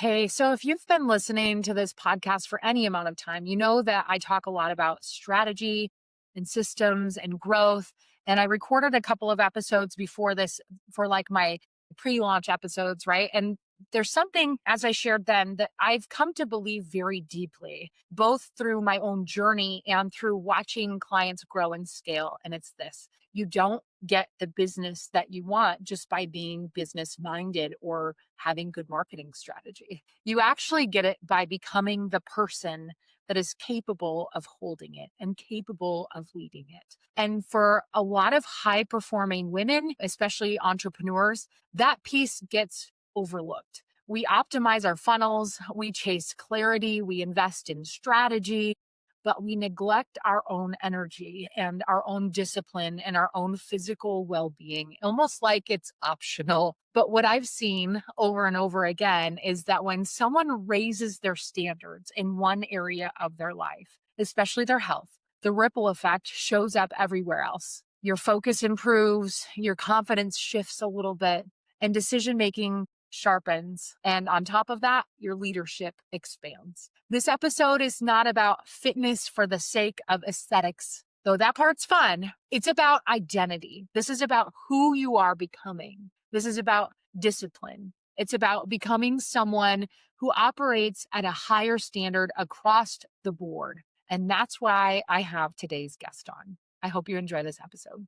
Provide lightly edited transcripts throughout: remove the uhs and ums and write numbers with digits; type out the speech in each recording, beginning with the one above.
Hey, so if you've been listening to this podcast for any amount of time, you know that I talk a lot about strategy and systems and growth. And I recorded a couple of episodes before this for like my pre launch episodes, right? And there's something, as I shared then, that I've come to believe very deeply, both through my own journey and through watching clients grow and scale. And it's this: you don't get the business that you want just by being business minded or having good marketing strategy. You actually get it by becoming the person that is capable of holding it and capable of leading it. And for a lot of high performing women, especially entrepreneurs, that piece gets overlooked. We optimize our funnels, we chase clarity, we invest in strategy, but we neglect our own energy and our own discipline and our own physical well being, almost like it's optional. But what I've seen over and over again is that when someone raises their standards in one area of their life, especially their health, the ripple effect shows up everywhere else. Your focus improves, your confidence shifts a little bit, and decision making sharpens. And on top of that, your leadership expands. This episode is not about fitness for the sake of aesthetics, though that part's fun. It's about identity. This is about who you are becoming. This is about discipline. It's about becoming someone who operates at a higher standard across the board. And that's why I have today's guest on. I hope you enjoy this episode.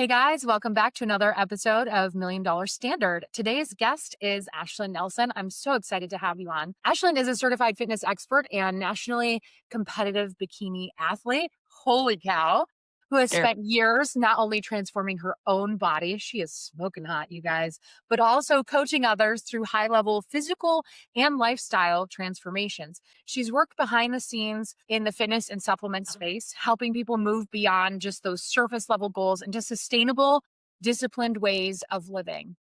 Hey guys, welcome back to another episode of Million Dollar Standard. Today's guest is Ashlan Nelson. I'm so excited to have you on. Ashlan is a certified fitness expert and nationally competitive bikini athlete. Holy cow. Who has spent years not only transforming her own body, she is smoking hot, you guys, but also coaching others through high-level physical and lifestyle transformations. She's worked behind the scenes in the fitness and supplement space, helping people move beyond just those surface-level goals into sustainable, disciplined ways of living.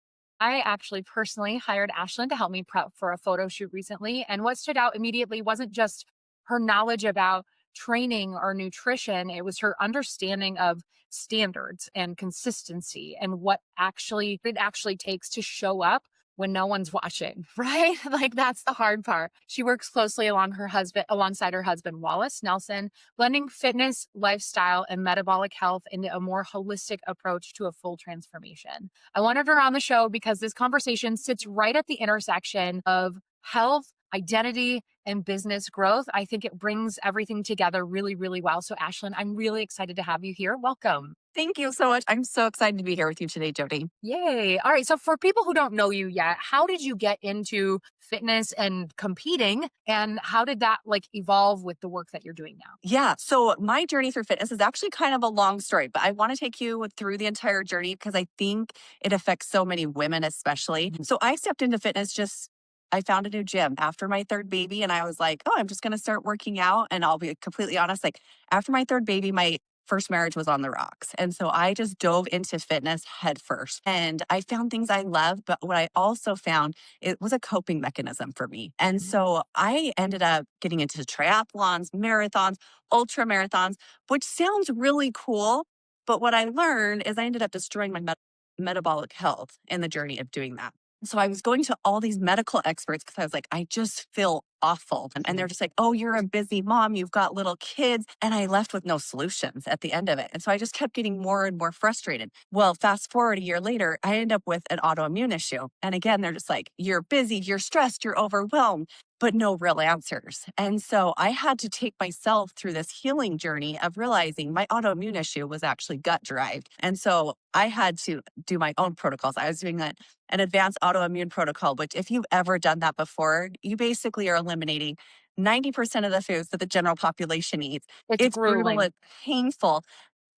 I actually personally hired Ashlan to help me prep for a photo shoot recently, and what stood out immediately wasn't just her knowledge about training or nutrition. It was her understanding of standards and consistency and what it actually takes to show up when no one's watching, right? Like that's the hard part. She works closely alongside her husband, Wallace Nelson, blending fitness, lifestyle, and metabolic health into a more holistic approach to a full transformation. I wanted her on the show because this conversation sits right at the intersection of health, identity, and business growth. I think it brings everything together really, really well. So Ashlan, I'm really excited to have you here. Welcome. Thank you so much. I'm so excited to be here with you today, Jodi. Yay. All right. So for people who don't know you yet, how did you get into fitness and competing? And how did that evolve with the work that you're doing now? Yeah. So my journey through fitness is actually kind of a long story, but I want to take you through the entire journey because I think it affects so many women, especially. So I stepped into fitness I found a new gym after my third baby and I was like, oh, I'm just going to start working out. And I'll be completely honest, after my third baby, my first marriage was on the rocks. And so I just dove into fitness head first. And I found things I love, but what I also found, it was a coping mechanism for me. And so I ended up getting into triathlons, marathons, ultra marathons, which sounds really cool. But what I learned is I ended up destroying my metabolic health in the journey of doing that. So I was going to all these medical experts because I was like, I just feel awful. And they're just like, oh, you're a busy mom. You've got little kids. And I left with no solutions at the end of it. And so I just kept getting more and more frustrated. Well, fast forward a year later, I end up with an autoimmune issue. And again, they're just like, you're busy, you're stressed, you're overwhelmed. but no real answers. And so I had to take myself through this healing journey of realizing my autoimmune issue was actually gut derived. And so I had to do my own protocols. I was doing an advanced autoimmune protocol, which, if you've ever done that before, you basically are eliminating 90% of the foods that the general population eats. It's It's brutal, grueling. it's painful,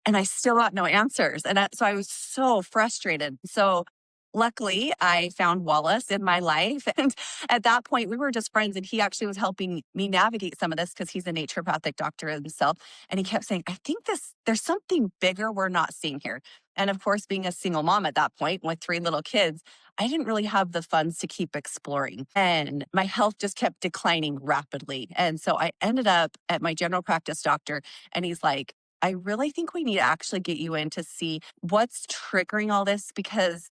and I still got no answers. And so I was so frustrated. So luckily, I found Wallace in my life. And at that point, we were just friends. And he actually was helping me navigate some of this because he's a naturopathic doctor himself. And he kept saying, I think there's something bigger we're not seeing here. And of course, being a single mom at that point with 3 little kids, I didn't really have the funds to keep exploring. And my health just kept declining rapidly. And so I ended up at my general practice doctor, and he's like, I really think we need to actually get you in to see what's triggering all this, because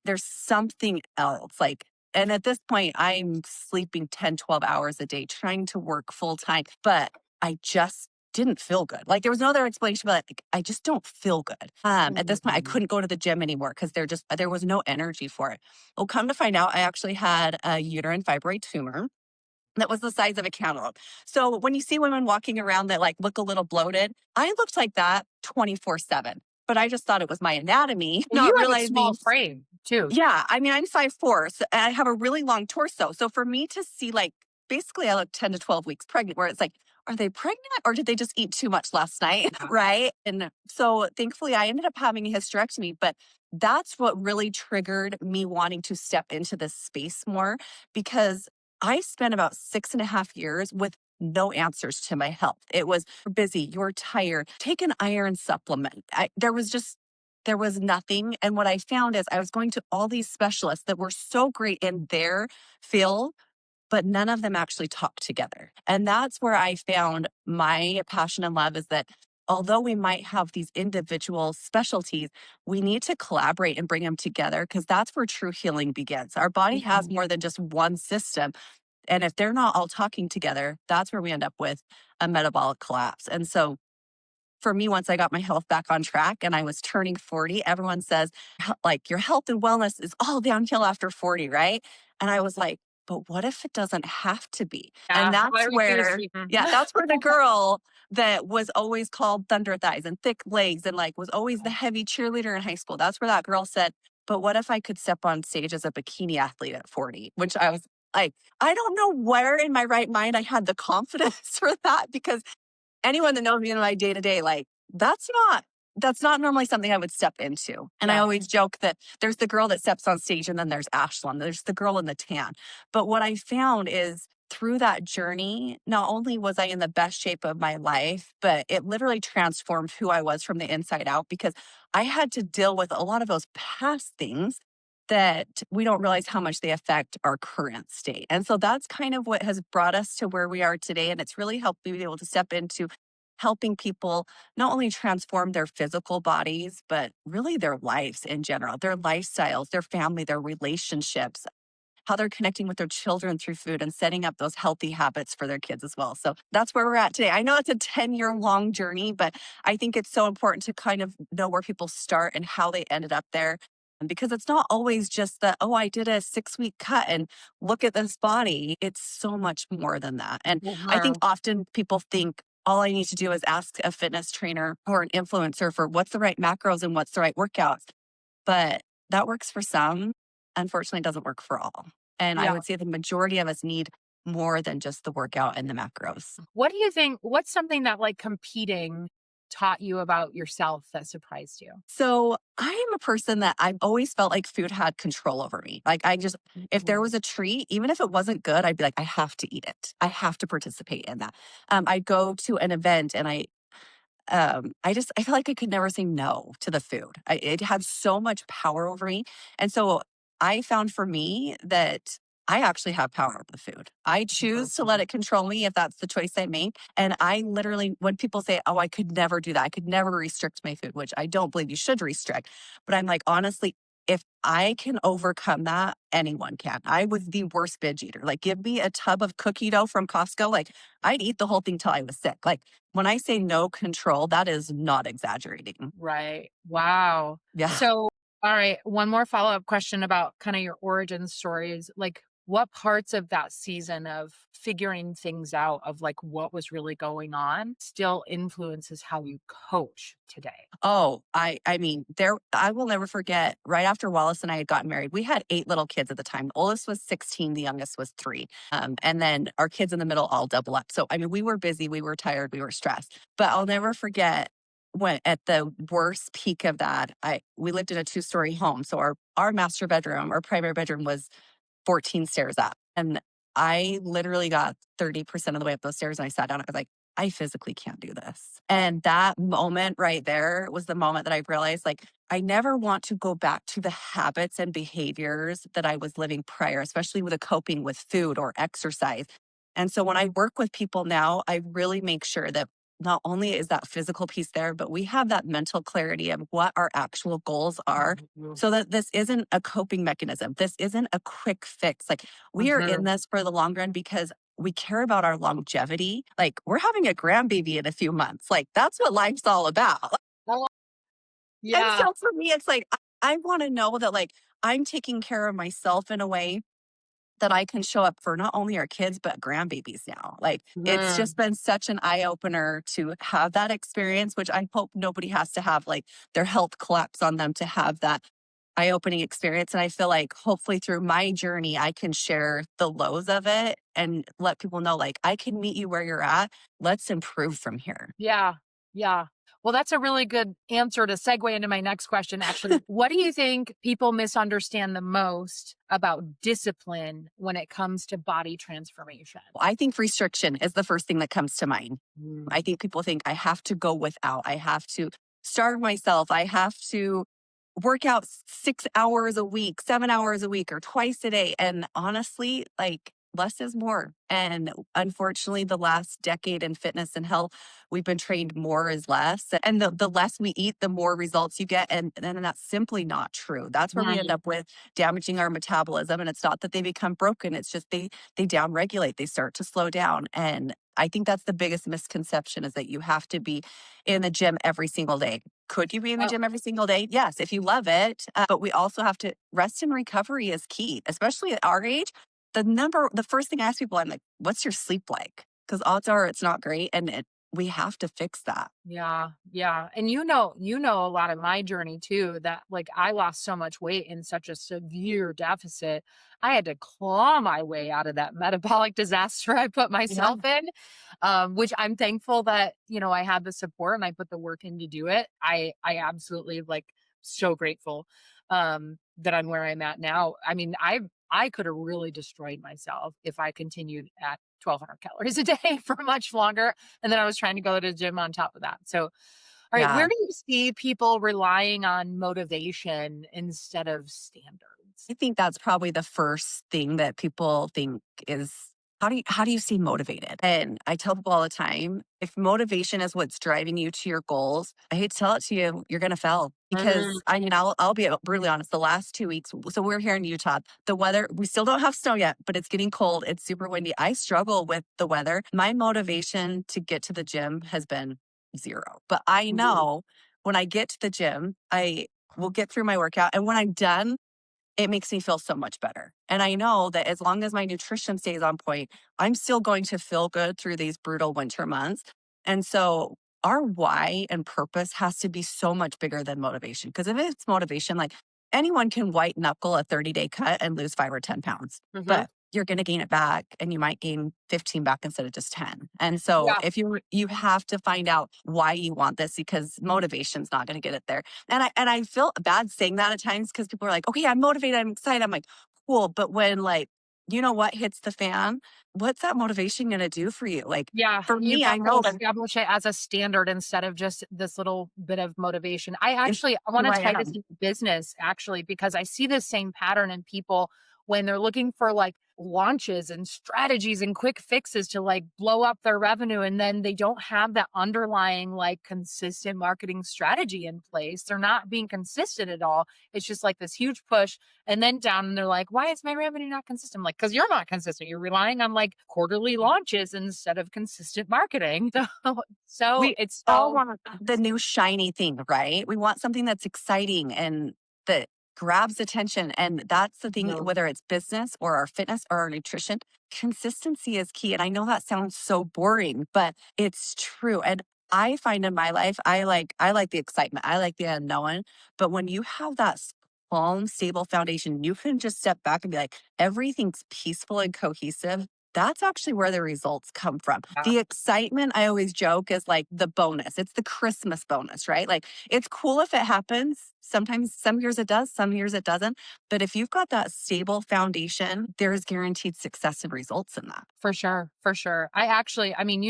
there's something else. Like, and at this point, I'm sleeping 10, 12 hours a day, trying to work full time, but I just didn't feel good. Like, there was no other explanation, but like, I just don't feel good. At this point, I Mhm. couldn't go to the gym anymore because there was no energy for it. Well, come to find out, I actually had a uterine fibroid tumor that was the size of a cantaloupe. So when you see women walking around that like look a little bloated, I looked like that 24/7. But I just thought it was my anatomy, Well, you not have a small realizing, frame too. yeah, I mean, I'm 5'4", so I have a really long torso. So for me to see, like, basically I look 10 to 12 weeks pregnant, where it's like, are they pregnant or did they just eat too much last night? Yeah. Right. And so thankfully I ended up having a hysterectomy, but that's what really triggered me wanting to step into this space more, because I spent about 6.5 years with no answers to my health. It was, you're busy, you're tired, take an iron supplement. There was nothing. And what I found is I was going to all these specialists that were so great in their field, but none of them actually talked together. And that's where I found my passion and love, is that although we might have these individual specialties, we need to collaborate and bring them together, because that's where true healing begins. Our body has Mhm. more than just one system. And if they're not all talking together, that's where we end up with a metabolic collapse. And so for me, once I got my health back on track and I was turning 40, everyone says, like, your health and wellness is all downhill after 40, right? And I was like, but what if it doesn't have to be? And Yeah. I refuse to even. that's where the girl that was always called Thunder Thighs and thick legs and like was always the heavy cheerleader in high school, that's where that girl said, but what if I could step on stage as a bikini athlete at 40? Which I was like, I don't know where in my right mind I had the confidence for that, because anyone that knows me in my day to day, like, that's not normally something I would step into. And I Yeah. always joke that there's the girl that steps on stage and then there's Ashlan, there's the girl in the tan. But what I found is through that journey, not only was I in the best shape of my life, but it literally transformed who I was from the inside out, because I had to deal with a lot of those past things that we don't realize how much they affect our current state. And so that's kind of what has brought us to where we are today. And it's really helped me be able to step into helping people not only transform their physical bodies, but really their lives in general, their lifestyles, their family, their relationships, how they're connecting with their children through food and setting up those healthy habits for their kids as well. So that's where we're at today. I know it's a 10-year long journey, but I think it's so important to kind of know where people start and how they ended up there. And because it's not always just that, oh, I did a 6-week cut and look at this body. It's so much more than that. And I think Wow. often people think all I need to do is ask a fitness trainer or an influencer for what's the right macros and what's the right workouts. But that works for some, unfortunately, doesn't work for all. And I Yeah. would say the majority of us need more than just the workout and the macros. What do you think? What's something that like competing taught you about yourself that surprised you? So I am a person that I've always felt like food had control over me. Like, if there Mhm. was a treat, even if it wasn't good, I'd be like, I have to eat it. I have to participate in that. I'd go to an event and I feel like I could never say no to the food. It had so much power over me. And so I found for me that I actually have power over the food. I choose to let it control me if that's the choice I make. And I literally, when people say, oh, I could never do that, I could never restrict my food, which I don't believe you should restrict. But I'm like, honestly, if I can overcome that, anyone can. I was the worst binge eater. Like, give me a tub of cookie dough from Costco. Like, I'd eat the whole thing till I was sick. Like, when I say no control, that is not exaggerating. Right. Wow. Yeah. So, all right, one more follow-up question about kind of your origin stories. Like, what parts of that season of figuring things out of like what was really going on still influences how you coach today? Oh, I mean, there I will never forget right after Wallace and I had gotten married, we had 8 little kids at the time. The oldest was 16, the youngest was 3. And then our kids in the middle all double up. So I mean, we were busy, we were tired, we were stressed. But I'll never forget when at the worst peak of that, I we lived in a 2-story home. So our master bedroom, our primary bedroom was 14 stairs up. And I literally got 30% of the way up those stairs and I sat down. I was like, I physically can't do this. And that moment right there was the moment that I realized like, I never want to go back to the habits and behaviors that I was living prior, especially with the coping with food or exercise. And so when I work with people now, I really make sure that not only is that physical piece there, but we have that mental clarity of what our actual goals are so that this isn't a coping mechanism. This isn't a quick fix. Like we are in Mhm. this for the long run because we care about our longevity. Like we're having a grandbaby in a few months. Like that's what life's all about. Oh, And yeah. so for me, it's like, I want to know that like I'm taking care of myself in a way that I can show up for not only our kids, but grandbabies now. Like it's Mhm. just been such an eye opener to have that experience, which I hope nobody has to have like their health collapse on them to have that eye opening experience. And I feel like hopefully through my journey, I can share the lows of it and let people know like I can meet you where you're at. Let's improve from here. Yeah. Yeah. Well, that's a really good answer to segue into my next question. Actually, what do you think people misunderstand the most about discipline when it comes to body transformation? I think restriction is the first thing that comes to mind. I think people think I have to go without, I have to starve myself, I have to work out 6 hours a week, 7 hours a week, or twice a day. And honestly, like less is more. And unfortunately, the last decade in fitness and health, we've been trained more is less. And the less we eat, the more results you get. And that's simply not true. That's where we end Mhm. up with damaging our metabolism. And it's not that they become broken, it's just they downregulate, they start to slow down. And I think that's the biggest misconception is that you have to be in the gym every single day. Could you be in the Oh, gym every single day? Yes, if you love it. But we also have to rest and recovery is key, especially at our age. The first thing I ask people, I'm like, what's your sleep like? Because odds are it's not great. And we have to fix that. yeah, yeah. And you know a lot of my journey too, that like I lost so much weight in such a severe deficit. I had to claw my way out of that metabolic disaster I put Yeah. myself in. Which I'm thankful that, you know, I had the support and I put the work in to do it. I absolutely like so grateful that I'm where I'm at now. I mean, I could have really destroyed myself if I continued at 1,200 calories a day for much longer. And then I was trying to go to the gym on top of that. So, all right, Yeah. where do you see people relying on motivation instead of standards? I think that's probably the first thing that people think is how do you stay motivated? And I tell people all the time, if motivation is what's driving you to your goals, I hate to tell it to you, you're gonna fail. Mhm. Because I mean, I'll be brutally honest. The last 2 weeks, so we're here in Utah. The weather, we still don't have snow yet, but it's getting cold. It's super windy. I struggle with the weather. My motivation to get to the gym has been zero. But I Mhm. know when I get to the gym, I will get through my workout. And when I'm done, it makes me feel so much better. And I know that as long as my nutrition stays on point, I'm still going to feel good through these brutal winter months. And so our why and purpose has to be so much bigger than motivation. Because if it's motivation, like anyone can white knuckle a 30-day cut and lose 5 or 10 pounds, Mhm. but you're going to gain it back and you might gain 15 back instead of just 10. And so Yeah. if you have to find out why you want this because motivation's not going to get it there. And I feel bad saying that at times because people are like, okay, I'm motivated, I'm excited. I'm like, cool. But when like, you know what hits the fan, what's that motivation gonna do for you? Like Yeah, for you've me, I got to know that establish it as a standard instead of just this little bit of motivation. it's I who wanna I tie this am. into business actually, because I see this same pattern in people when they're looking for, like, launches and strategies and quick fixes to, like, blow up their revenue, and then they don't have that underlying, like, consistent marketing strategy in place. They're not being consistent at all. It's just like this huge push and then down and they're like, why is my revenue not consistent? I'm like, because you're not consistent. You're relying on like quarterly launches instead of consistent marketing. So We it's all so want the new shiny thing, right? We want something that's exciting and that grabs attention. And that's the thing, Yeah. whether it's business or our fitness or our nutrition, consistency is key. And I know that sounds so boring, but it's true. And I find in my life, I like the excitement. I like the unknown. But when you have that calm, stable foundation, you can just step back and be like, everything's peaceful and cohesive. That's actually where the results come from. Yeah, The excitement, I always joke, is like the bonus. It's the Christmas bonus, right? Like it's cool if it happens. Sometimes, some years it does, some years it doesn't. But if you've got that stable foundation, there's guaranteed success and results in that. for sure, for sure. I mean,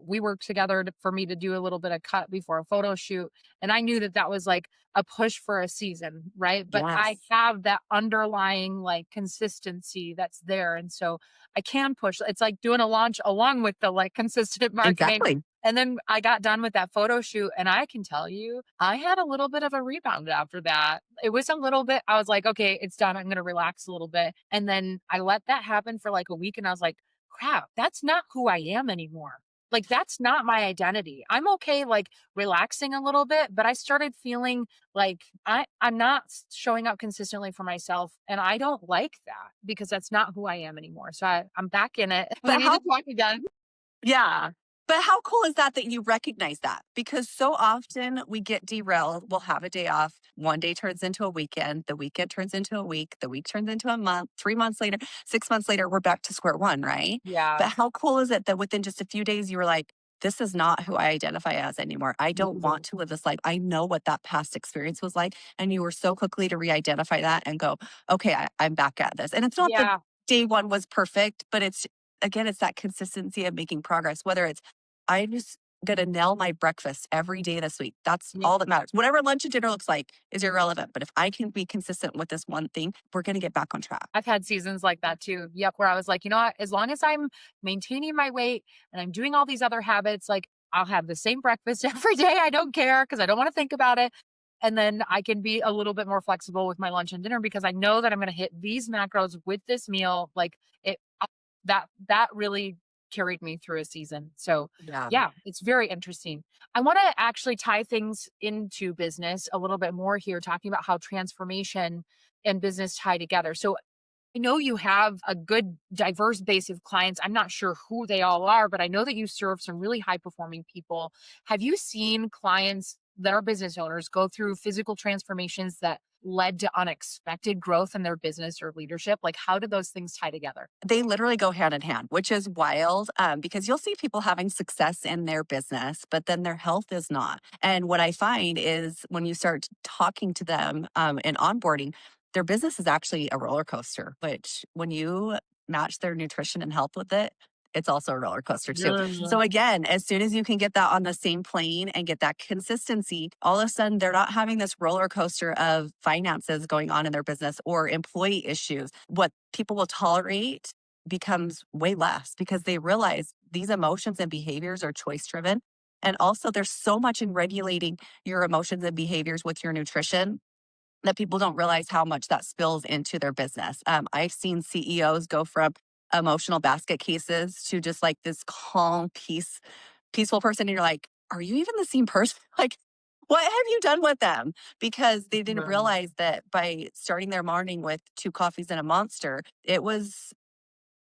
we worked together for me to do a little bit of cut before a photo shoot, and I knew that that was like a push for a season, right? But I Yes, have that underlying like consistency that's there, and so I can push. It's like doing a launch along with the like consistent marketing. exactly. And then I got done with that photo shoot, and I can tell you, I had a little bit of a rebound after that. It was a little bit, I was like, okay, it's done. I'm going to relax a little bit. And then I let that happen for like a week, and I was like, crap, that's not who I am anymore. Like, that's not my identity. I'm okay, like relaxing a little bit, but I started feeling like I'm not showing up consistently for myself. And I don't like that because that's not who I am anymore. So I'm back in it. We But need to how talk again. Yeah. But how cool is that that you recognize that? Because so often we get derailed. We'll have a day off. One day turns into a weekend. The weekend turns into a week. The week turns into a month. 3 months later, 6 months later, we're back to square one, right? Yeah. But how cool is it that within just a few days, you were like, this is not who I identify as anymore. I don't want to live this life. I know what that past experience was like. And you were so quickly to re identify that and go, okay, I'm back at this. And it's not that Yeah. day one was perfect, but it's again, it's that consistency of making progress, whether it's I'm just gonna nail my breakfast every day this week. That's Yeah. all that matters. Whatever lunch and dinner looks like is irrelevant. But if I can be consistent with this one thing, we're gonna get back on track. I've had seasons like that too. Yep, where I was like, you know what? As long as I'm maintaining my weight and I'm doing all these other habits, like I'll have the same breakfast every day. I don't care because I don't want to think about it. And then I can be a little bit more flexible with my lunch and dinner because I know that I'm going to hit these macros with this meal. Like it, that really carried me through a season. So Yeah. yeah, it's very interesting. I want to actually tie things into business a little bit more here, talking about how transformation and business tie together. So I know you have a good diverse base of clients. I'm not sure who they all are, but I know that you serve some really high performing people. Have you seen clients that are business owners go through physical transformations that led to unexpected growth in their business or leadership? Like, how did those things tie together? They literally go hand in hand, which is wild because you'll see people having success in their business, but then their health is not. And what I find is when you start talking to them and onboarding, their business is actually a roller coaster, which when you match their nutrition and health with it, it's also a roller coaster too. Yeah. So again, as soon as you can get that on the same plane and get that consistency, all of a sudden they're not having this roller coaster of finances going on in their business or employee issues. What people will tolerate becomes way less because they realize these emotions and behaviors are choice driven. And also, there's so much in regulating your emotions and behaviors with your nutrition that people don't realize how much that spills into their business. I've seen CEOs go from emotional basket cases to just like this calm, peaceful person. And you're like, are you even the same person? Like, what have you done with them? Because they didn't realize that by starting their morning with two coffees and a monster, it was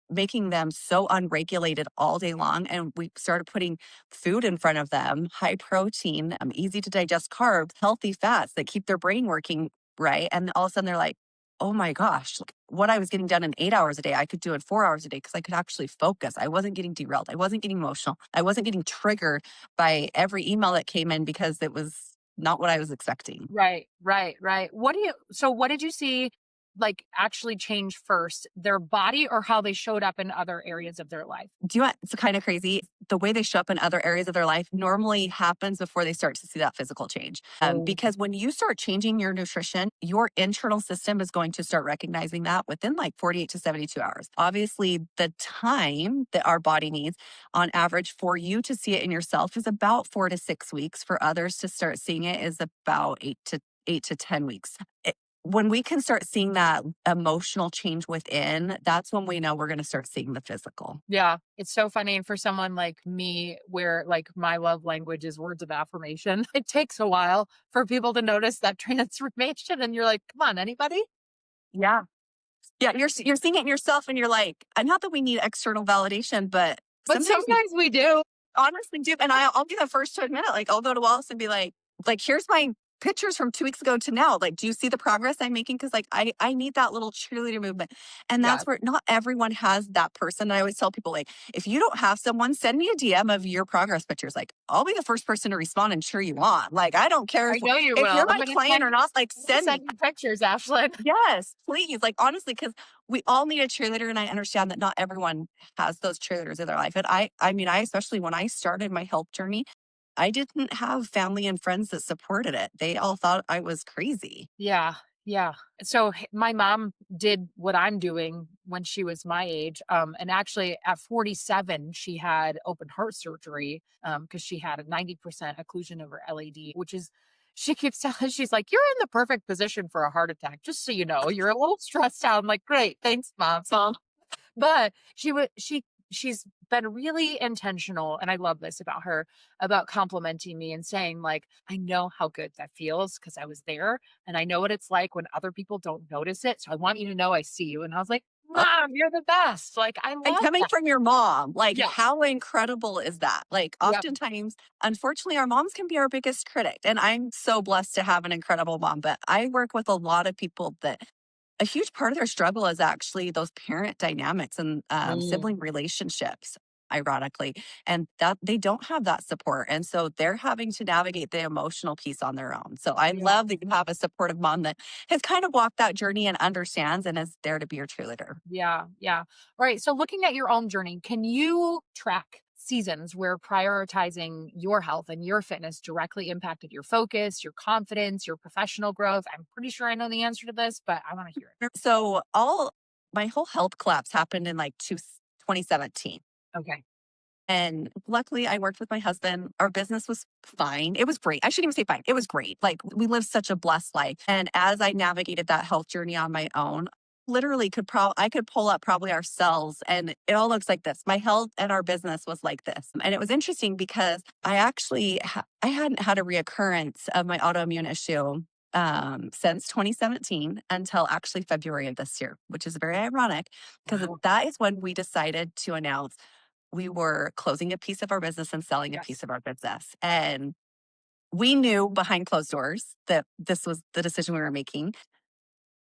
making them so unregulated all day long. And we started putting food in front of them, high protein, easy to digest carbs, healthy fats that keep their brain working right. And all of a sudden they're like, oh my gosh, like, what I was getting done in 8 hours a day, I could do in 4 hours a day because I could actually focus. I wasn't getting derailed. I wasn't getting emotional. I wasn't getting triggered by every email that came in because it was not what I was expecting. Right, right, right. What did you see like actually change first, their body or how they showed up in other areas of their life? Do you want it's kind of crazy? The way they show up in other areas of their life normally happens before they start to see that physical change. Oh, Because when you start changing your nutrition, your internal system is going to start recognizing that within like 48 to 72 hours. Obviously, the time that our body needs on average for you to see it in yourself is about 4 to 6 weeks. For others to start seeing it is about 8 to 10 weeks. when we can start seeing that emotional change within, that's when we know we're going to start seeing the physical. Yeah, it's so funny, and for someone like me, where, like, my love language is words of affirmation, it takes a while for people to notice that transformation, and you're like, "Come on, anybody?" Yeah. Yeah. You're seeing it in yourself and you're like, not that we need external validation, but But sometimes we sometimes we do. honestly do. And I'll be the first to admit it. Like, I'll go to Wallace and be like, here's my pictures from 2 weeks ago to now. Like, do you see the progress I'm making? Cause like, I need that little cheerleader movement. And Yeah, that's where not everyone has that person. And I always tell people, like, if you don't have someone, send me a DM of your progress pictures. Like, I'll be the first person to respond and cheer you on. Like, I don't care I know you if will. you're my client or not, like, I'm gonna send me. send you pictures, Ashlyn. Yes, please. Like, honestly, because we all need a cheerleader. And I understand that not everyone has those cheerleaders in their life. And I mean, I especially when I started my health journey, I didn't have family and friends that supported it. They all thought I was crazy. Yeah, yeah. So my mom did what I'm doing when she was my age. And actually at 47, she had open heart surgery because she had a 90% occlusion of her LAD, which is, she keeps telling, she's like, "You're in the perfect position for a heart attack, just so you know. You're a little stressed out." I'm like, "Great, thanks, mom." Mom. But she's been really intentional, and I love this about her, about complimenting me and saying, like, "I know how good that feels because I was there, and I know what it's like when other people don't notice it, so I want you to know I see you." And I was like, "Mom, you're the best." Like, I And love coming that. from your mom, like, Yeah. how incredible is that? Like, Yep. oftentimes, unfortunately, our moms can be our biggest critic. And I'm so blessed to have an incredible mom. But I work with a lot of people that a huge part of their struggle is actually those parent dynamics and Mm, sibling relationships, ironically, and that they don't have that support. And so they're having to navigate the emotional piece on their own. So I yeah. love that you have a supportive mom that has kind of walked that journey and understands and is there to be your cheerleader. Yeah, yeah. Right. So looking at your own journey, can you track seasons where prioritizing your health and your fitness directly impacted your focus, your confidence, your professional growth? I'm pretty sure I know the answer to this, but I want to hear it. So all my whole health collapse happened in like 2017. Okay. And luckily, I worked with my husband. Our business was fine. It was great. I shouldn't even say fine. It was great. Like, we lived such a blessed life. And as I navigated that health journey on my own, literally I could pull up probably our cells and it all looks like this. My health and our business was like this. And it was interesting because I hadn't had a reoccurrence of my autoimmune issue since 2017 until actually February of this year, which is very ironic because Wow. that is when we decided to announce we were closing a piece of our business and selling a piece Yes. of our business. And we knew behind closed doors that this was the decision we were making.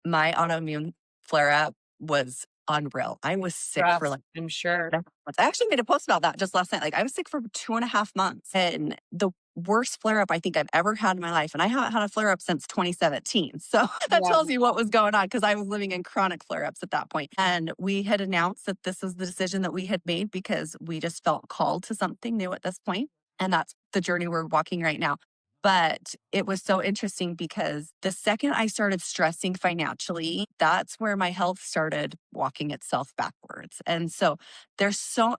My autoimmune flare up was unreal. I was sick for Stress, like I'm sure. months. I actually made a post about that just last night. Like, I was sick for 2.5 months and the worst flare up I think I've ever had in my life. And I haven't had a flare up since 2017. So that Yeah. tells you what was going on because I was living in chronic flare ups at that point. And we had announced that this was the decision that we had made because we just felt called to something new at this point. And that's the journey we're walking right now. But it was so interesting because the second I started stressing financially, that's where my health started walking itself backwards. And so there's so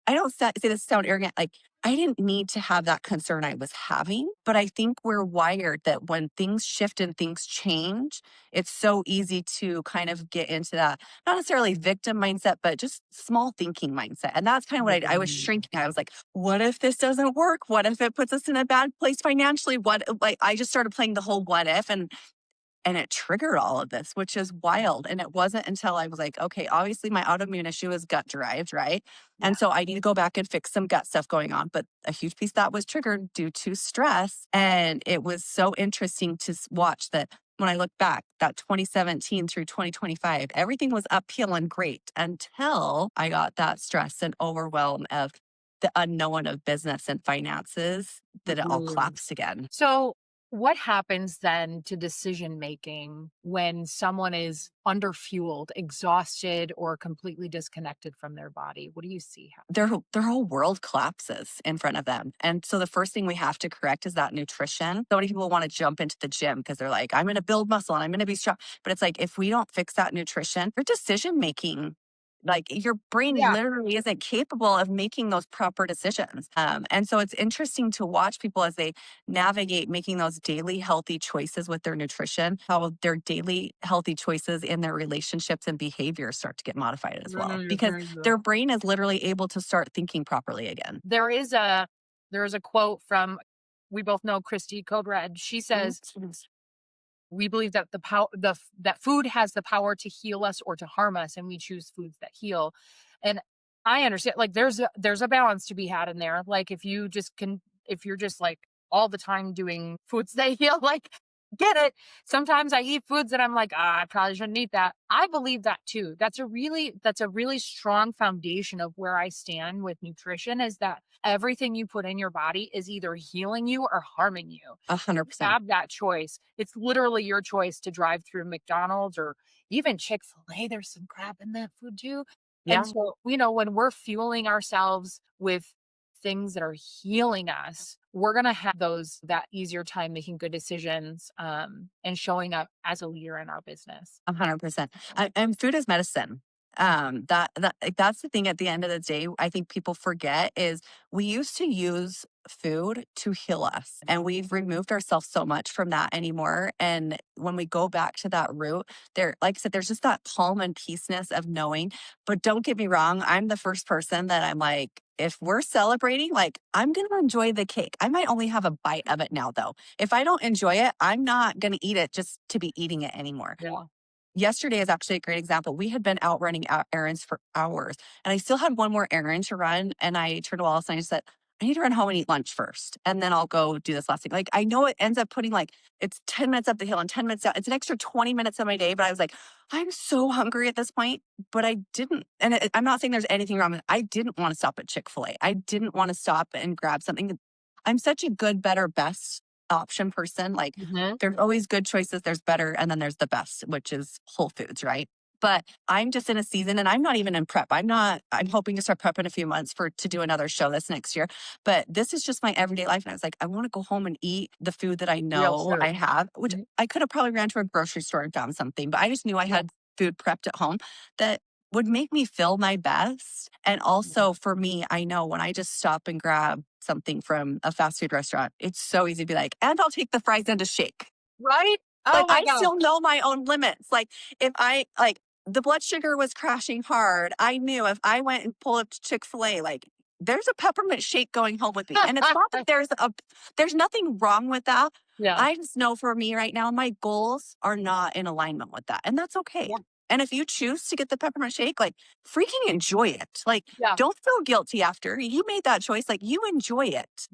I don't say this to sound arrogant, like, I didn't need to have that concern I was having, but I think we're wired that when things shift and things change, it's so easy to kind of get into that, not necessarily victim mindset, but just small thinking mindset. And that's kind of what I was Mm. shrinking. I was like, what if this doesn't work? What if it puts us in a bad place financially? What, like, I just started playing the whole what if. And it triggered all of this, which is wild. And it wasn't until I was like, okay, obviously my autoimmune issue is gut derived, right? Yeah. And so I need to go back and fix some gut stuff going on. But a huge piece that was triggered due to stress. And it was so interesting to watch that when I look back, that 2017 through 2025, everything was uphill and great until I got that stress and overwhelm of the unknown of business and finances that it all Mm. collapsed again. So, what happens then to decision making when someone is underfueled, exhausted, or completely disconnected from their body? What do you see happening? Their whole world collapses in front of them. And so the first thing we have to correct is that nutrition. So many people want to jump into the gym because they're like, I'm going to build muscle and I'm going to be strong. But it's like, if we don't fix that nutrition, your decision making Like your brain Yeah. literally isn't capable of making those proper decisions. And so it's interesting to watch people as they navigate making those daily healthy choices with their nutrition, how their daily healthy choices in their relationships and behaviors start to get modified as well, Mm, because mhm. their brain is literally able to start thinking properly again. There is a quote from, we both know Christy Code Red. She Mhm. says, "We believe that that food has the power to heal us or to harm us, and we choose foods that heal." And I understand, like, there's a balance to be had in there. Like, if you're just like all the time doing foods that heal, like, get it. Sometimes I eat foods that I'm like, I probably shouldn't eat that. I believe that too. That's a really strong foundation of where I stand with nutrition, is that everything you put in your body is either healing you or harming you. You 100%. have that choice. It's literally your choice to drive through McDonald's or even Chick-fil-A. There's some crap in that food too. And Yeah. so, when we're fueling ourselves with things that are healing us, we're gonna have that easier time making good decisions, and showing up as a leader in our business. 100%. And food is medicine. That's the thing at the end of the day, I think people forget is we used to use food to heal us, and we've removed ourselves so much from that anymore. And when we go back to that root, there, like I said, there's just that calm and peaceness of knowing. But don't get me wrong, I'm the first person that I'm like, if we're celebrating, like I'm gonna enjoy the cake. I might only have a bite of it now though. If I don't enjoy it, I'm not gonna eat it just to be eating it anymore. Yeah. Yesterday is actually a great example. We had been out running errands for hours, and I still had one more errand to run. And I turned to Wallace and I said, I need to run home and eat lunch first, and then I'll go do this last thing. Like, I know it ends up putting like it's 10 minutes up the hill and 10 minutes down. It's an extra 20 minutes of my day, but I was like, I'm so hungry at this point. But I didn't, and I'm not saying there's anything wrong with it. I didn't want to stop at Chick-fil-A. I didn't want to stop and grab something. I'm such a good, better, best option person. Like, Mhm. there's always good choices, there's better, and then there's the best, which is Whole Foods, right? But I'm just in a season and I'm not even in prep. I'm hoping to start prep in a few months to do another show this next year. But this is just my everyday life. And I was like, I want to go home and eat the food that I Real know I food. have, which Mhm. I could have probably ran to a grocery store and found something, but I just knew I Yeah. had food prepped at home that would make me feel my best. And Mhm. also for me, I know when I just stop and grab something from a fast food restaurant, it's so easy to be like, and I'll take the fries and a shake. Right? Like, Oh my I gosh. still know my own limits. Like, if I like the blood sugar was crashing hard, I knew if I went and pulled up to Chick-fil-A, like there's a peppermint shake going home with me. And it's not that there's nothing wrong with that. Yeah. I just know for me right now, my goals are not in alignment with that. And that's okay. Yeah. And if you choose to get the peppermint shake, like freaking enjoy it. Like, Yeah. don't feel guilty after you made that choice. Like, you enjoy it.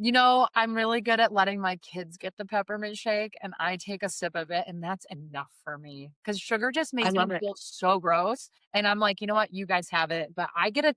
I'm really good at letting my kids get the peppermint shake, and I take a sip of it, and that's enough for me. Because sugar just I makes me love it. feel so gross, and I'm like, "You know what? You guys have it," but I get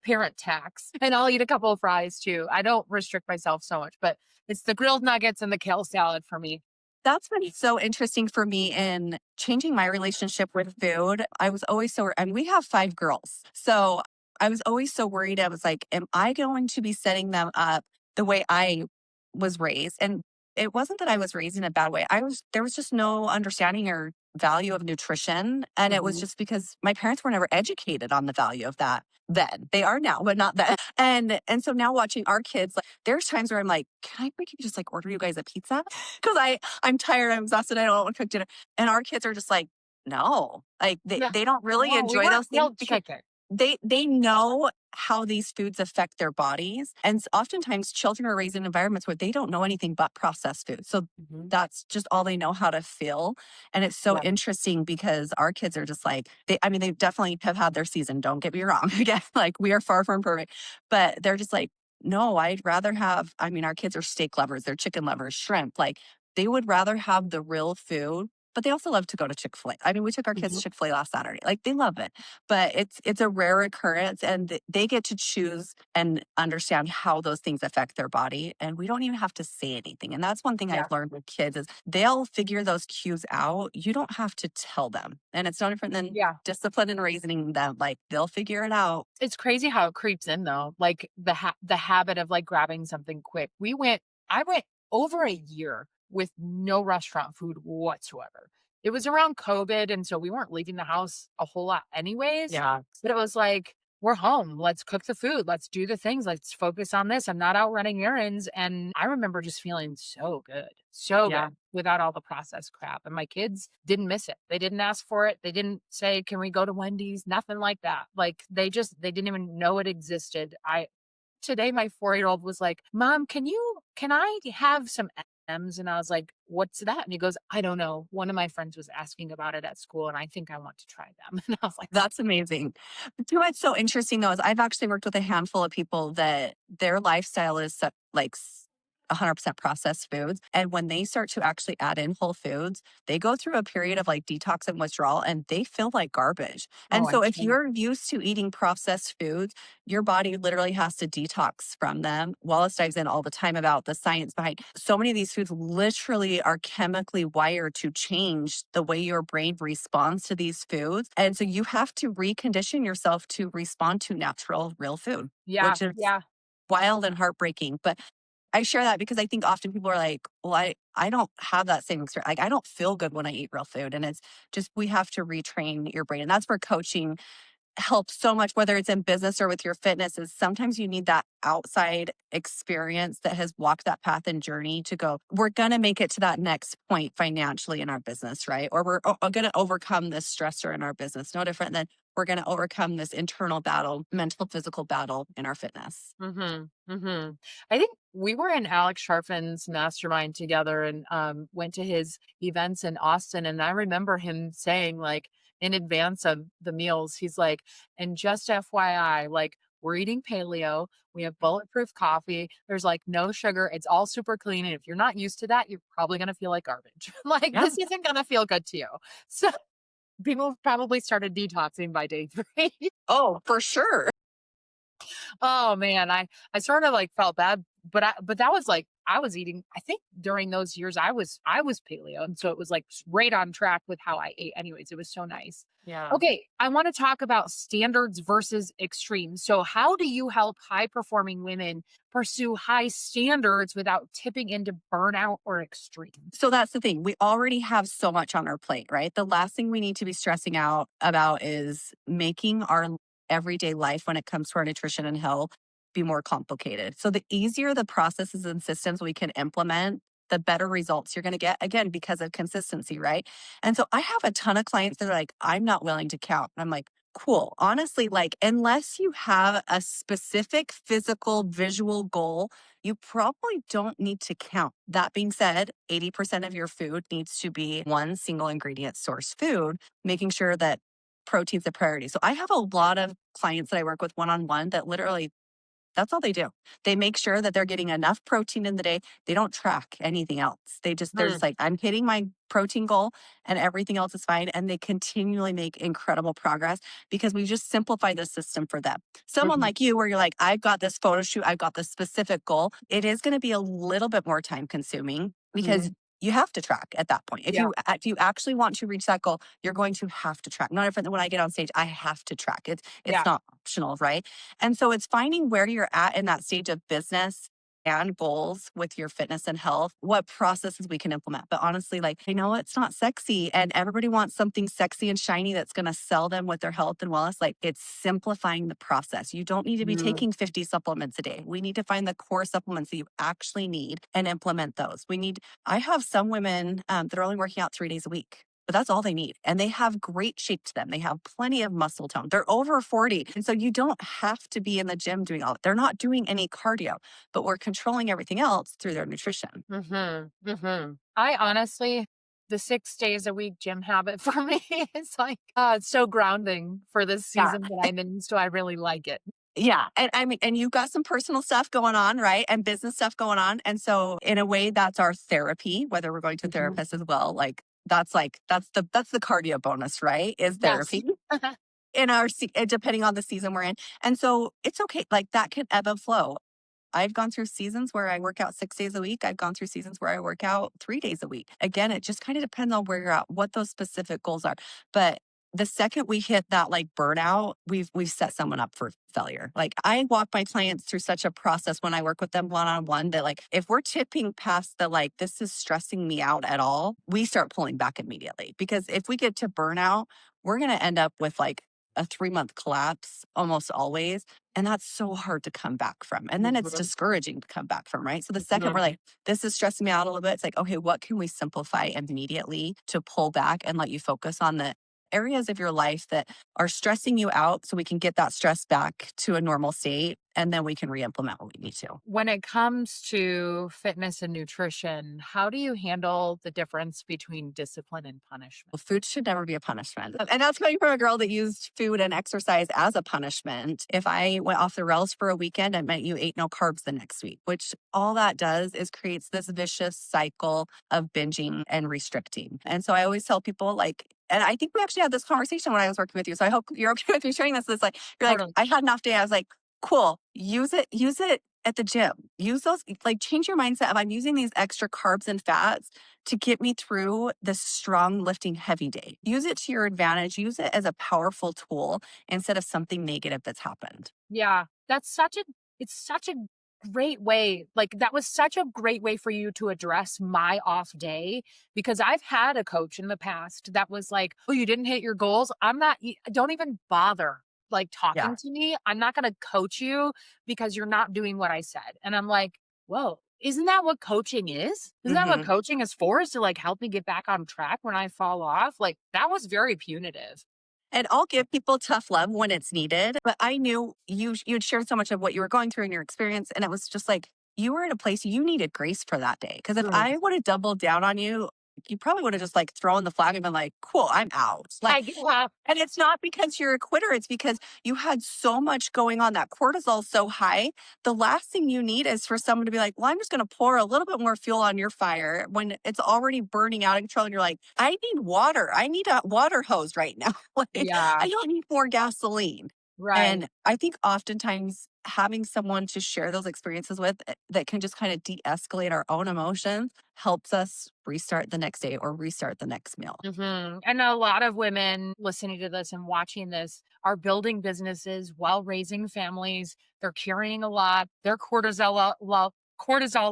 parent tax, and I'll eat a couple of fries too. I don't restrict myself so much, but it's the grilled nuggets and the kale salad for me. That's been so interesting for me in changing my relationship with food. I was always so, and we have 5 girls. So I was always so worried. I was like, am I going to be setting them up the way I was raised? And it wasn't that I was raised in a bad way. There was just no understanding or value of nutrition. And it was Mhm. just because my parents were never educated on the value of that then. They are now, but not then. And so now watching our kids, like there's times where I'm like, can I freaking just like order you guys a pizza? Because I'm tired, I'm exhausted, I don't want to cook dinner. And our kids are just like, no, like Yeah. they don't really No, we enjoy want those things grilled because chicken. they know how these foods affect their bodies. And oftentimes children are raised in environments where they don't know anything but processed food. So Mhm. that's just all they know how to feel. And it's so Yeah. interesting because our kids are just like, I mean, they definitely have had their season. Don't get me wrong. Again, like we are far from perfect, but they're just like, no, I'd rather have, I mean, our kids are steak lovers, they're chicken lovers, shrimp. Like they would rather have the real food, but they also love to go to Chick-fil-A. I mean, we took our kids to Mhm. Chick-fil-A last Saturday. Like they love it, but it's a rare occurrence, and they get to choose and understand how those things affect their body, and we don't even have to say anything. And that's one thing Yeah. I've learned with kids is they'll figure those cues out. You don't have to tell them, and it's no different than Yeah. discipline and raising them. Like they'll figure it out. It's crazy how it creeps in though, like the habit of like grabbing something quick. I went over a year with no restaurant food whatsoever. it was around COVID, and so we weren't leaving the house a whole lot anyways, Yeah. but it was like, "We're home, let's cook the food, let's do the things, let's focus on this, I'm not out running errands," and I remember just feeling so Yeah. good without all the processed crap, and my kids didn't miss it. They didn't ask for it, they didn't say, "Can we go to Wendy's?" Nothing like that. Like, they didn't even know it existed. I Today my 4-year-old was like, "Mom, can I have some M&Ms?" And I was like, "What's that?" And he goes, "I don't know. One of my friends was asking about it at school, and I think I want to try them." And I was like, That's amazing. But you know what's so interesting though is I've actually worked with a handful of people that their lifestyle is 100% processed foods. And when they start to actually add in whole foods, they go through a period of like detox and withdrawal and they feel like garbage. "Oh, And I'm so if sure." you're used to eating processed foods, your body literally has to detox from them. Wallace dives in all the time about the science behind so many of these foods literally are chemically wired to change the way your brain responds to these foods. And so you have to recondition yourself to respond to natural, real food, Yeah, which is yeah. wild and heartbreaking. But I share that because I think often people are like, well, I don't have that same experience. Like, I don't feel good when I eat real food. And it's just, we have to retrain your brain. And that's where coaching helps so much, whether it's in business or with your fitness, is sometimes you need that outside experience that has walked that path and journey to go, we're going to make it to that next point financially in our business, right? Or we're going to overcome this stressor in our business. No different than we're going to overcome this internal battle, mental, physical battle in our fitness. Mhm, mhm. I think we were in Alex Sharfin's mastermind together and, went to his events in Austin, and I remember him saying, like, in advance of the meals, he's like, "And just FYI, like, we're eating paleo, we have bulletproof coffee, there's, like, no sugar, it's all super clean, and if you're not used to that, you're probably gonna feel like garbage. Like, Yeah. this isn't gonna feel good to you." So, people probably started detoxing by day 3. Oh, for sure. Oh man, I sort of like felt bad, but that was like I was eating. I think during those years I was paleo, and so it was like right on track with how I ate. Anyways, it was so nice. Yeah. Okay, I want to talk about standards versus extremes. So, how do you help high performing women pursue high standards without tipping into burnout or extreme? So that's the thing. We already have so much on our plate, right? The last thing we need to be stressing out about is making our everyday life when it comes to our nutrition and health be more complicated. So the easier the processes and systems we can implement, the better results you're going to get, again, because of consistency, right? And so I have a ton of clients that are like, I'm not willing to count. And I'm like, cool. Honestly, like, unless you have a specific physical visual goal, you probably don't need to count. That being said, 80% of your food needs to be one single ingredient source food, making sure that protein's a priority. So I have a lot of clients that I work with one on one that literally that's all they do. They make sure that they're getting enough protein in the day. They don't track anything else. They're just Hmm. like, I'm hitting my protein goal and everything else is fine. And they continually make incredible progress because we just simplify the system for them. Someone Mhm, like you, where you're like, I've got this photo shoot, I've got this specific goal. It is going to be a little bit more time consuming because mhm. you have to track at that point. Yeah. If you actually want to reach that goal, you're going to have to track. Not different than when I get on stage, I have to track. It's Yeah. not optional, right? And so it's finding where you're at in that stage of business and goals with your fitness and health, what processes we can implement. But honestly, like, I know it's not sexy and everybody wants something sexy and shiny that's going to sell them with their health and wellness. Like, it's simplifying the process. You don't need to be Mm. taking 50 supplements a day. We need to find the core supplements that you actually need and implement those. I have some women that are only working out 3 days a week. But that's all they need. And they have great shape to them. They have plenty of muscle tone. They're over 40. And so you don't have to be in the gym doing all that. They're not doing any cardio, but we're controlling everything else through their nutrition. Mhm, mhm. I honestly the 6 days a week gym habit for me is like, it's so grounding for this Yeah. season that I'm in, so I really like it. Yeah. And I mean, and you've got some personal stuff going on, right? And business stuff going on. And so in a way, that's our therapy, whether we're going to a Mhm. therapist as well. That's the cardio bonus, right? Is Yes. therapy depending on the season we're in. And so it's okay. Like that can ebb and flow. I've gone through seasons where I work out 6 days a week. I've gone through seasons where I work out 3 days a week. Again, it just kind of depends on where you're at, what those specific goals are. But the second we hit that like burnout, we've set someone up for failure. Like I walk my clients through such a process when I work with them one on one that like if we're tipping past the like this is stressing me out at all, we start pulling back immediately. Because if we get to burnout, we're gonna end up with like a 3 month collapse almost always. And that's so hard to come back from. And then it's Mhm. discouraging to come back from, right? So the second we're Mhm. like, this is stressing me out a little bit, it's like, okay, what can we simplify immediately to pull back and let you focus on the areas of your life that are stressing you out so we can get that stress back to a normal state and then we can re-implement what we need to. When it comes to fitness and nutrition, how do you handle the difference between discipline and punishment? Well, food should never be a punishment. And that's coming from a girl that used food and exercise as a punishment. If I went off the rails for a weekend, it meant you ate no carbs the next week, which all that does is creates this vicious cycle of binging and restricting. And so I always tell people like, and I think we actually had this conversation when I was working with you. So I hope you're okay with me sharing this. It's like, you're like, Totally. I had an off day. I was like, cool, use it at the gym. Use those, like change your mindset of I'm using these extra carbs and fats to get me through this strong lifting heavy day. Use it to your advantage. Use it as a powerful tool instead of something negative that's happened. Yeah, it's such a great way. Like that was such a great way for you to address my off day because I've had a coach in the past that was like, "Oh, you didn't hit your goals. Don't even bother like Yeah. talking to me. I'm not going to coach you because you're not doing what I said." And I'm like, "Whoa, isn't that what coaching is? Isn't that what Hmm. coaching is for? Is to like help me get back on track when I fall off?" Like that was very punitive. And I'll give people tough love when it's needed. But I knew you'd shared so much of what you were going through in your experience. And it was just like you were in a place you needed grace for that day. Because if Mm. I would have doubled down on you, you probably would have just like thrown the flag and been like, cool, I'm out. Like I give up. and it's not because you're a quitter, it's because you had so much going on. That cortisol's so high. The last thing you need is for someone to be like, well, I'm just going to pour a little bit more fuel on your fire when it's already burning out of control. And you're like, I need water. I need a water hose right now. Like, Yeah, I don't need more gasoline. right. And I think oftentimes having someone to share those experiences with that can just kind of de escalate our own emotions helps us restart the next day or restart the next meal. And a lot of women listening to this and watching this are building businesses while raising families. They're carrying a lot. Their cortisol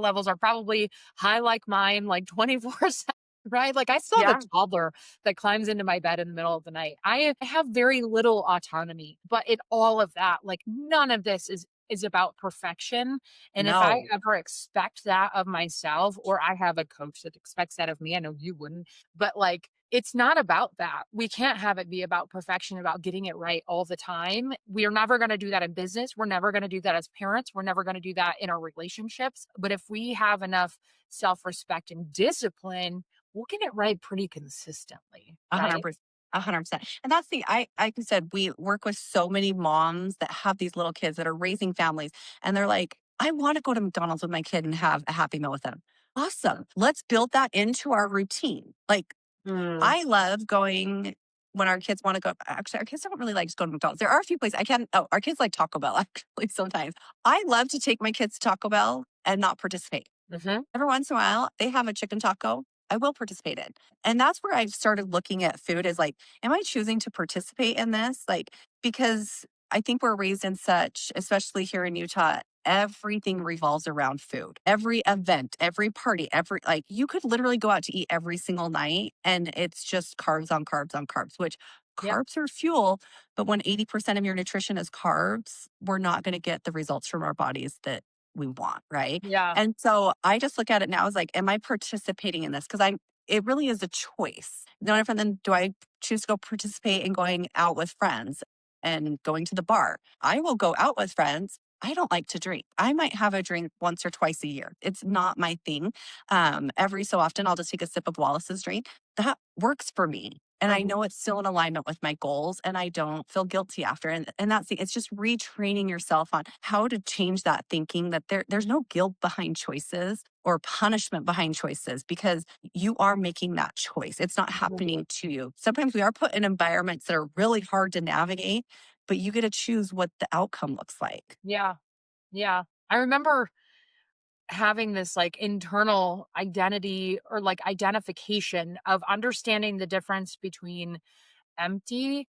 levels are probably high like mine, like 24/7, right? Like I still have a Yeah. toddler that climbs into my bed in the middle of the night. I have very little autonomy, but in all of that, like none of this is about perfection. And if I No. ever expect that of myself, or I have a coach that expects that of me, I know you wouldn't, but like it's not about that. We can't have it be about perfection, about getting it right all the time. We are never going to do that in business. We're never going to do that as parents. We're never going to do that in our relationships. But if we have enough self respect and discipline, we'll get it right pretty consistently, A hundred right? percent. 100%. And that's the like I said, we work with so many moms that have these little kids that are raising families and they're like, I want to go to McDonald's with my kid and have a happy meal with them. Awesome. Let's build that into our routine. Like Mm, I love going when our kids want to go. Actually, our kids don't really like to go to McDonald's. There are a few places I can. Oh, our kids like Taco Bell actually sometimes. I love to take my kids to Taco Bell and not participate. mhm. Every once in a while, they have a chicken taco. I will participate in. And that's where I've started looking at food as like, am I choosing to participate in this? Like, because I think we're raised in such, especially here in Utah, everything revolves around food. Every event, every party, every, like, you could literally go out to eat every single night and it's just carbs on carbs on carbs, which Yep. carbs are fuel. But when 80% of your nutrition is carbs, we're not going to get the results from our bodies that we want. Right. Yeah. And so I just look at it now as like, am I participating in this? Because it really is a choice. No different than do I choose to go participate in going out with friends and going to the bar? I will go out with friends. I don't like to drink. I might have a drink once or twice a year. It's not my thing. Every so often, I'll just take a sip of Wallace's drink. That works for me. And I Mhm. know it's still in alignment with my goals and I don't feel guilty after. And that's it's just retraining yourself on how to change that thinking that there's no guilt behind choices or punishment behind choices because you are making that choice. It's not Mhm. happening to you. Sometimes we are put in environments that are really hard to navigate, but you get to choose what the outcome looks like. Yeah. Yeah. I remember having this like internal identity or like identification of understanding the difference between empty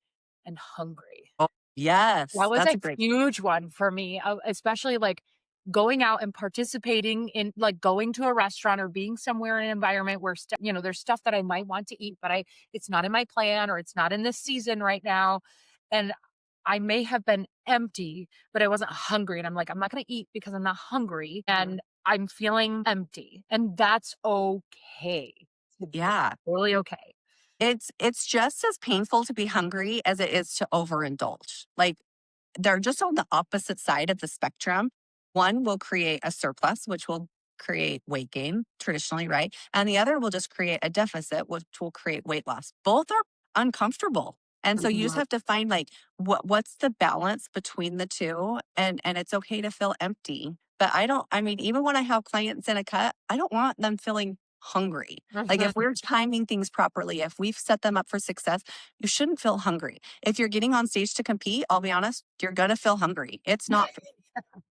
and hungry. Oh, yes, That was that's a a great. huge one for me, especially, like, going out and participating in like, going to a restaurant or being somewhere in an environment where there's stuff that I might want to eat, but I it's not in my plan or it's not in this season right now, and I may have been empty, but I wasn't hungry, and I'm like, "I'm not gonna eat because I'm not hungry, and I'm feeling empty," and that's okay to be Yeah. totally okay. It's just as painful to be hungry as it is to overindulge. Like, they're just on the opposite side of the spectrum. One will create a surplus, which will create weight gain traditionally, right? And the other will just create a deficit, which will create weight loss. Both are uncomfortable. And so you just Mhm. have to find like what's the balance between the two, and it's okay to feel empty. But I mean, even when I have clients in a cut, I don't want them feeling hungry. Like if Mhm. we're timing things properly, if we've set them up for success, you shouldn't feel hungry. If you're getting on stage to compete, I'll be honest, you're gonna feel hungry. It's not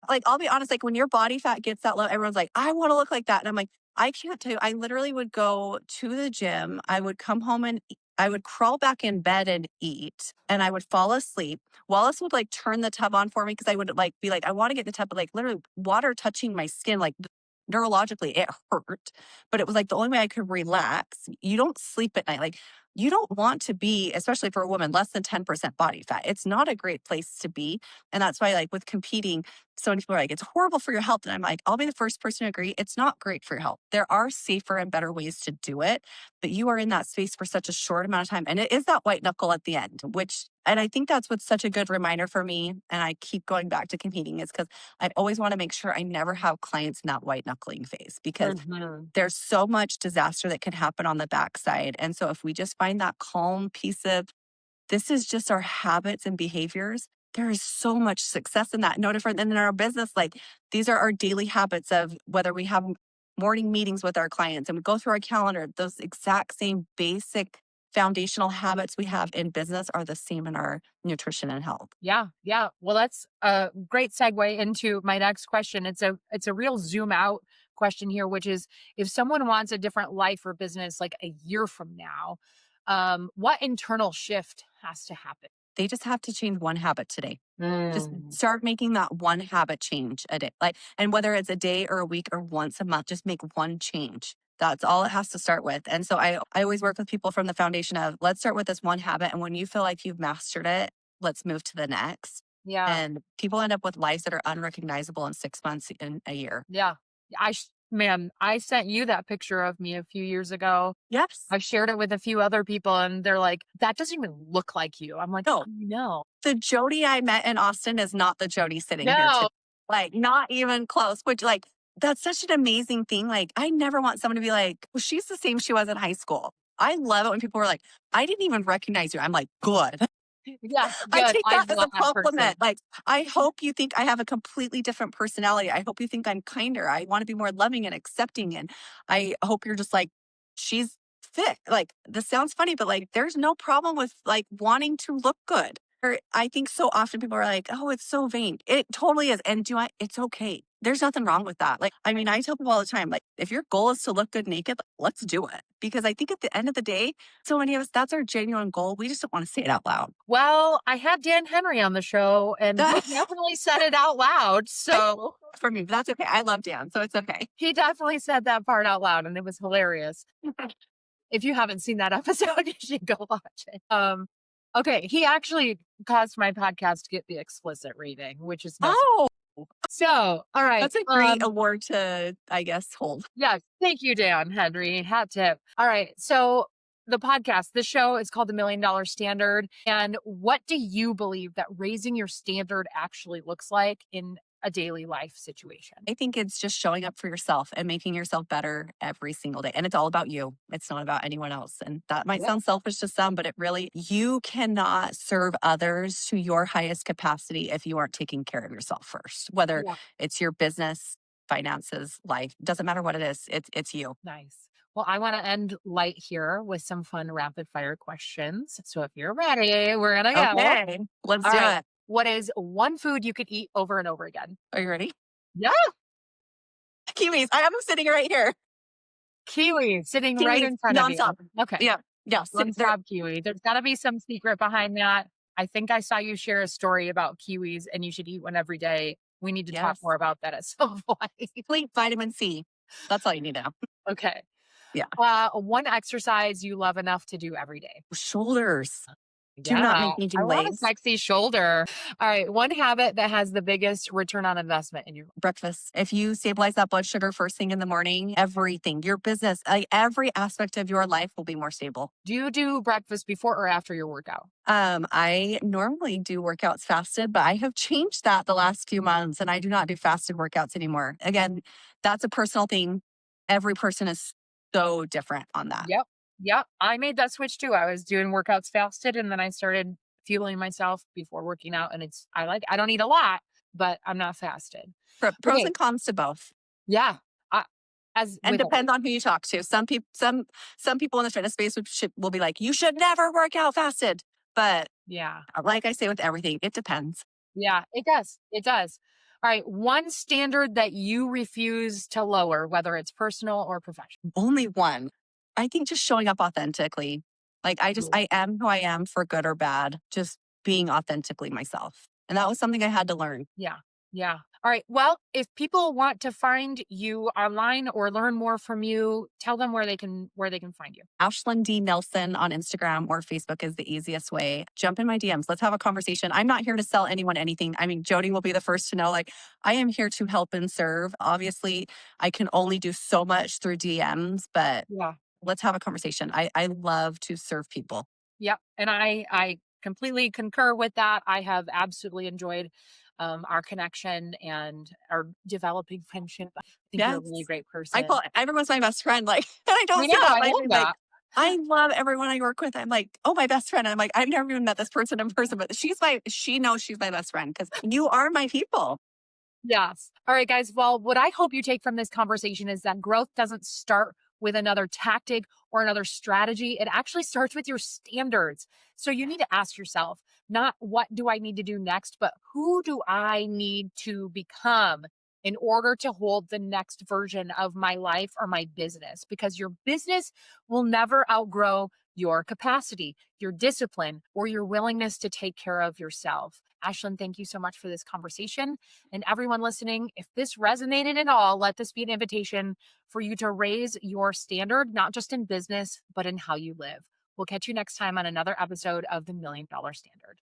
like, I'll be honest, like when your body fat gets that low, everyone's like, I want to look like that. And I'm like, I can't tell you. I literally would go to the gym. I would come home and I would crawl back in bed and eat, and I would fall asleep. Wallace would like turn the tub on for me because I would like be like, I want to get in the tub, but like literally water touching my skin, like neurologically, it hurt. But it was like the only way I could relax. You don't sleep at night. Like, you don't want to be, especially for a woman, less than 10% body fat. It's not a great place to be. And that's why, like, with competing, so many people are like, it's horrible for your health. And I'm like, I'll be the first person to agree. It's not great for your health. There are safer and better ways to do it, but you are in that space for such a short amount of time. And it is that white knuckle at the end, and I think that's what's such a good reminder for me. And I keep going back to competing is because I always want to make sure I never have clients in that white knuckling phase because Mhm. there's so much disaster that can happen on the backside. And so if we just find that calm piece of this is just our habits and behaviors. There is so much success in that. No different than in our business. Like these are our daily habits of whether we have morning meetings with our clients and we go through our calendar, those exact same basic foundational habits we have in business are the same in our nutrition and health. Yeah, yeah. Well, that's a great segue into my next question. It's a real zoom out question here, which is if someone wants a different life or business like a year from now, what internal shift has to happen? They just have to change one habit today. Just Mm. start making that one habit change a day. Like, and whether it's a day or a week or once a month, just make one change. That's all it has to start with. And so I always work with people from the foundation of let's start with this one habit. And when you feel like you've mastered it, let's move to the next. Yeah, And people end up with lives that are unrecognizable in 6 months, in a year. yeah. Man, I sent you that picture of me a few years ago. Yes. I've shared it with a few other people, and they're like, "That doesn't even look like you." I'm like, No, "No, the Jodi I met in Austin is not the Jodi sitting here no, today. Like, not even close, which, like, that's such an amazing thing. Like, I never want someone to be like, well, she's the same she was in high school. I love it when people are like, I didn't even recognize you. I'm like, good. yeah, I good. take I'm that as a not that compliment. person." Like, I hope you think I have a completely different personality. I hope you think I'm kinder. I want to be more loving and accepting. And I hope you're just like, she's fit. Like, this sounds funny, but like, there's no problem with like wanting to look good. I think so often people are like, oh, it's so vain. It totally is. And it's okay. There's nothing wrong with that. Like, I mean, I tell people all the time, like, if your goal is to look good naked, like, let's do it. Because I think at the end of the day, so many of us, that's our genuine goal. We just don't want to say it out loud. Well, I had Dan Henry on the show, and he That's definitely said it out loud, so for me, but that's okay. I love Dan, so it's okay. he definitely said that part out loud, and it was hilarious. If you haven't seen that episode, you should go watch it. Okay, he actually caused my podcast to get the explicit rating, which is no surprise. Oh, So, all right, that's a great award to, I guess, hold. yeah, thank you, Dan Henry. Hat tip. All right. So the podcast, the show is called The $1,000,000 Standard. And what do you believe that raising your standard actually looks like in a daily life situation? I think it's just showing up for yourself and making yourself better every single day. And it's all about you. It's not about anyone else. And that might Yeah. sound selfish to some, but it really, you cannot serve others to your highest capacity if you aren't taking care of yourself first, whether Yeah. it's your business, finances, life, doesn't matter what it is. It's you. Nice. Well, I want to end light here with some fun rapid fire questions. So if you're ready, we're going to go. Okay, let's All do right. it. What is one food you could eat over and over again? Are you ready? Yeah. Kiwis. I have them sitting right here. Kiwi sitting right Kiwis in front of you. nonstop. Okay. Yeah. Yeah, Don't stop kiwi. There's gotta be some secret behind that. I think I saw you share a story about kiwis, and you should eat one every day. We need to talk yes. more about that at some point. Complete vitamin C. That's all you need to know. Okay. Yeah. One exercise you love enough to do every day. Shoulders. Do not Yeah, make me do I want a legs. sexy shoulder. All right, one habit that has the biggest return on investment in your Breakfast. If you stabilize that blood sugar first thing in the morning, everything, your business, like every aspect of your life will be more stable. Do you do breakfast before or after your workout? I normally do workouts fasted, but I have changed that the last few months and I do not do fasted workouts anymore. Again, that's a personal thing. Every person is so different on that. Yep. Yep. I made that switch too. I was doing workouts fasted and then I started fueling myself before working out. And I don't eat a lot, but I'm not fasted. Pros Okay. and cons to both. Yeah. I, as And with, depends on who you talk to. Some people in the fitness space will be like, you should never work out fasted. But yeah. like I say with everything, it depends. Yeah. It does. It does. All right. One standard that you refuse to lower, whether it's personal or professional. Only one. I think just showing up authentically. Like Ooh, I am who I am for good or bad, just being authentically myself. And that was something I had to learn. yeah. Yeah. All right. Well, if people want to find you online or learn more from you, tell them where they can find you. Ashlan D. Nelson on Instagram or Facebook is the easiest way. Jump in my DMs. Let's have a conversation. I'm not here to sell anyone anything. I mean, Jodi will be the first to know, like, I am here to help and serve. Obviously, I can only do so much through DMs, but Yeah. let's have a conversation. I love to serve people. Yep. And I completely concur with that. I have absolutely enjoyed our connection and our developing friendship. I think you're a really Yes. great I person. call everyone's my best friend. Like, and I I don't say know. that, I but I love mean, like, that. I love everyone I work with. I'm like, oh, my best friend. And I'm like, I've never even met this person in person, but she knows she's my best friend because you are my people. Yes. All right, guys. Well, what I hope you take from this conversation is that growth doesn't start with another tactic or another strategy. It actually starts with your standards. So you need to ask yourself, not what do I need to do next, but who do I need to become in order to hold the next version of my life or my business? Because your business will never outgrow your capacity, your discipline, or your willingness to take care of yourself. Ashlan, thank you so much for this conversation. And everyone listening, if this resonated at all, let this be an invitation for you to raise your standard, not just in business, but in how you live. We'll catch you next time on another episode of The $1 Million Standard.